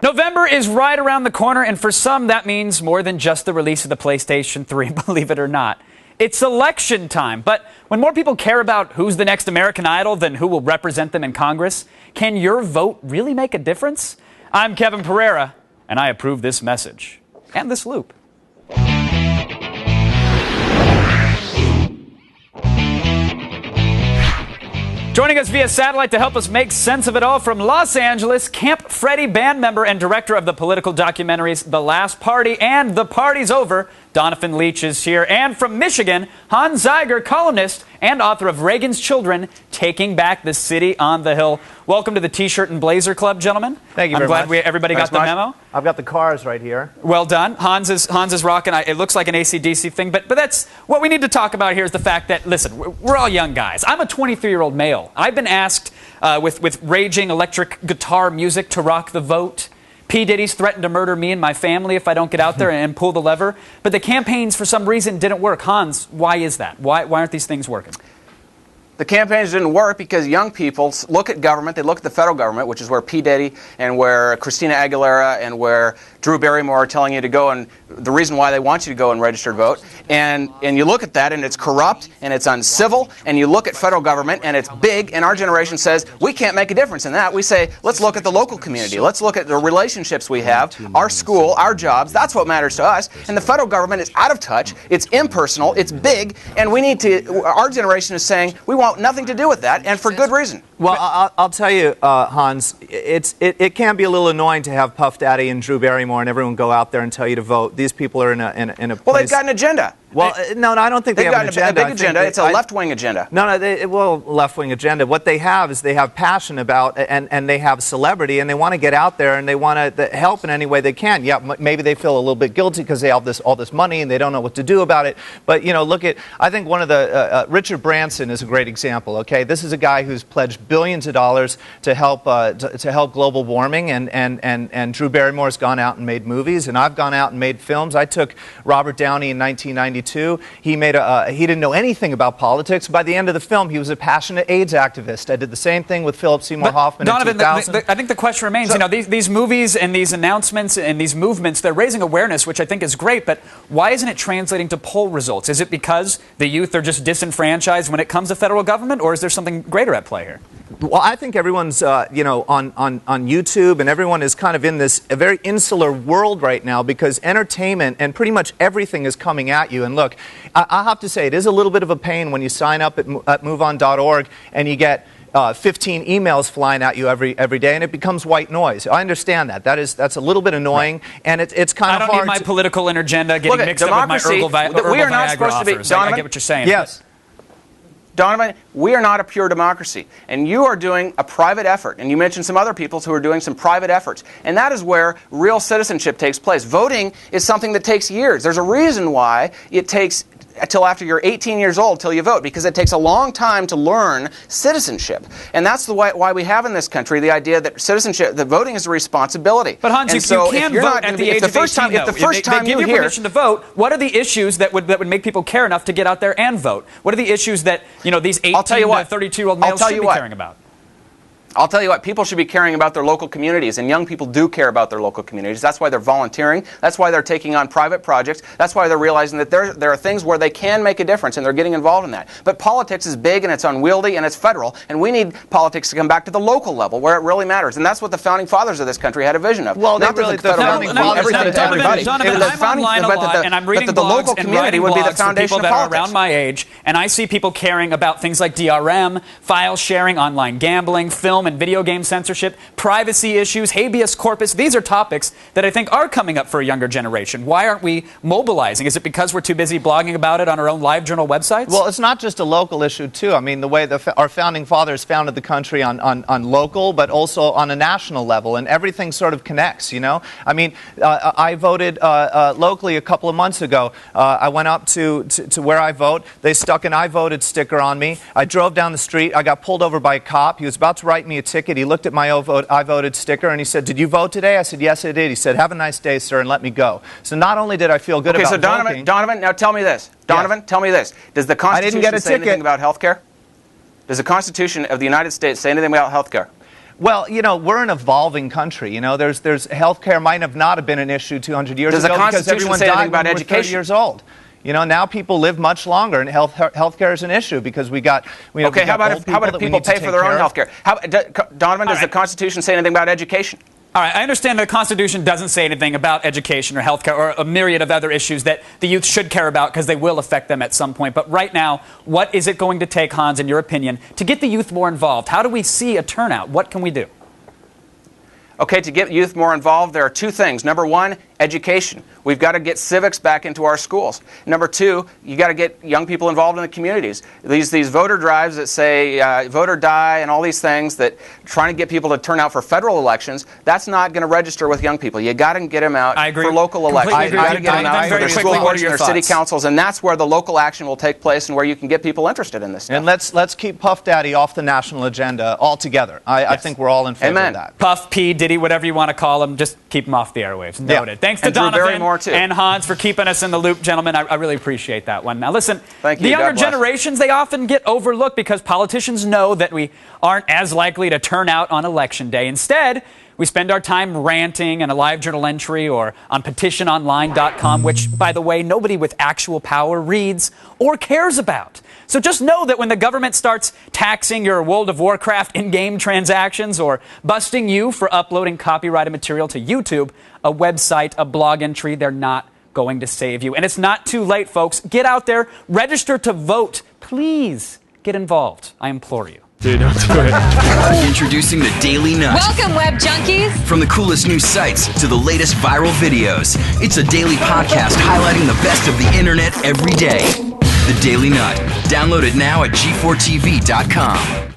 November is right around the corner, and for some that means more than just the release of the PlayStation 3, believe it or not. It's election time, but when more people care about who's the next American Idol than who will represent them in Congress, can your vote really make a difference? I'm Kevin Pereira, and I approve this message and this loop. Joining us via satellite to help us make sense of it all from Los Angeles, Camp Freddy band member and director of the political documentaries The Last Party and The Party's Over, Donovan Leitch is here. And from Michigan, Hans Zeiger, columnist and author of Reagan's Children, Taking Back the City on the Hill. Welcome to the T-shirt and Blazer Club, gentlemen. Thank you very much. I'm glad everybody got the memo. I've got the cars right here. Well done. Hans is rocking. It looks like an AC/DC thing, but that's what we need to talk about here is the fact that, listen, we're all young guys. I'm a 23-year-old male. I've been asked with raging electric guitar music to rock the vote. P. Diddy's threatened to murder me and my family if I don't get out there and pull the lever. But the campaigns, for some reason, didn't work. Hans, why is that? Why aren't these things working? The campaigns didn't work because young people look at government, they look at the federal government, which is where P. Diddy and where Christina Aguilera and where Drew Barrymore are telling you to go, and the reason why they want you to go and register to vote. And you look at that and it's corrupt and it's uncivil, and you look at federal government and it's big, and our generation says we can't make a difference in that. We say let's look at the local community, let's look at the relationships we have, our school, our jobs, that's what matters to us. And the federal government is out of touch, it's impersonal, it's big, and we need to, our generation is saying we want nothing to do with that, and for good reason. Well, I'll tell you, Hans, it can be a little annoying to have Puff Daddy and Drew Barrymore and everyone go out there and tell you to vote. These people are in a place. Well, they've got an agenda. Well, no, I don't think they have an agenda. A big agenda. It's a left-wing agenda. No, left-wing agenda. What they have is they have passion about, and they have celebrity, and they want to get out there, and they want to help in any way they can. Yeah, maybe they feel a little bit guilty because they have all this money, and they don't know what to do about it. But, you know, I think one of the, Richard Branson is a great example, okay? This is a guy who's pledged billions of dollars to help global warming, and Drew Barrymore's gone out and made movies, and I've gone out and made films. I took Robert Downey in 1992. He didn't know anything about politics. By the end of the film, he was a passionate AIDS activist. I did the same thing with Philip Seymour Hoffman Donovan, in 2000. I think the question remains, you know, these movies and these announcements and these movements, they're raising awareness, which I think is great, but why isn't it translating to poll results? Is it because the youth are just disenfranchised when it comes to federal government, or is there something greater at play here? Well, I think everyone's, you know, on YouTube, and everyone is kind of in this a very insular world right now because entertainment and pretty much everything is coming at you. And look, I have to say, it is a little bit of a pain when you sign up at MoveOn.org and you get 15 emails flying at you every day, and it becomes white noise. I understand that. That's a little bit annoying, right. And it's kind of hard. I don't need my political agenda getting mixed up with my herbal we are not Viagra supposed to be, offers. Donovan, I get what you're saying. Yes. Donovan, we are not a pure democracy, and you are doing a private effort, and you mentioned some other people who are doing some private efforts, and that is where real citizenship takes place. Voting is something that takes years. There's a reason why it takes until after you're 18 years old till you vote, because it takes a long time to learn citizenship. And that's why we have in this country the idea that citizenship, that voting is a responsibility. But Hans, you can vote at the age of 18, if the first time they give you permission to vote, what are the issues that would make people care enough to get out there and vote? What are the issues that, you know, these 18 to 32-year-old males should be caring about? I'll tell you what, people should be caring about their local communities, and young people do care about their local communities. That's why they're volunteering. That's why they're taking on private projects. That's why they're realizing that there are things where they can make a difference, and they're getting involved in that. But politics is big, and it's unwieldy, and it's federal, and we need politics to come back to the local level where it really matters. And that's what the founding fathers of this country had a vision of. Well, not really, that the federal government meant everything to everybody. Donovan, I'm online a lot, and I'm reading blogs and writing blogs for people that are around my age, and I see people caring about things like DRM, file sharing, online gambling, film and video game censorship, privacy issues, habeas corpus. These are topics that I think are coming up for a younger generation. Why aren't we mobilizing? Is it because we're too busy blogging about it on our own LiveJournal websites? Well, it's not just a local issue, too. I mean, the way our founding fathers founded the country on local, but also on a national level, and everything sort of connects, you know? I mean, I voted locally a couple of months ago. I went up to where I vote. They stuck an I voted sticker on me. I drove down the street. I got pulled over by a cop. He was about to write me a ticket. He looked at my I voted sticker and he said, "Did you vote today?" I said, "Yes, I did." He said, "Have a nice day, sir," and let me go. So not only did I feel good about voting. Donovan, now tell me this. Donovan, tell me this. Does the Constitution say anything about health care? Does the Constitution of the United States say anything about health care? Well, we're an evolving country. There's health care might have not have been an issue 200 years ago because everyone died when we were 30 years old. Now people live much longer, and health care is an issue because we got. Okay, how about if people pay for their own health care? Donovan, does the Constitution say anything about education? All right, I understand the Constitution doesn't say anything about education or healthcare or a myriad of other issues that the youth should care about because they will affect them at some point. But right now, what is it going to take, Hans, in your opinion, to get the youth more involved? How do we see a turnout? What can we do? Okay, to get youth more involved, there are two things. Number one, education. We've got to get civics back into our schools. Number two, you got to get young people involved in the communities. These voter drives that say vote or die and all these things that trying to get people to turn out for federal elections, that's not going to register with young people. You got to get them out for local elections. You got to get them out for their school boards and their city councils, and that's where the local action will take place and where you can get people interested in this stuff. And let's keep Puff Daddy off the national agenda altogether. I think we're all in favor of that. Puff, P, Diddy, whatever you want to call him, just keep him off the airwaves. Noted. Yeah. Thanks to Donovan and Hans for keeping us in the loop, gentlemen. I really appreciate that one. Now, listen, the younger generations, they often get overlooked because politicians know that we aren't as likely to turn out on Election Day. Instead, we spend our time ranting in a live journal entry or on petitiononline.com, which, by the way, nobody with actual power reads or cares about. So just know that when the government starts taxing your World of Warcraft in-game transactions or busting you for uploading copyrighted material to YouTube, a website, a blog entry, they're not going to save you. And it's not too late, folks. Get out there, register to vote. Please get involved. I implore you. Dude, go ahead. Introducing the Daily Nut. Welcome, web junkies. From the coolest news sites to the latest viral videos, it's a daily podcast highlighting the best of the internet every day. The Daily Nut. Download it now at g4tv.com.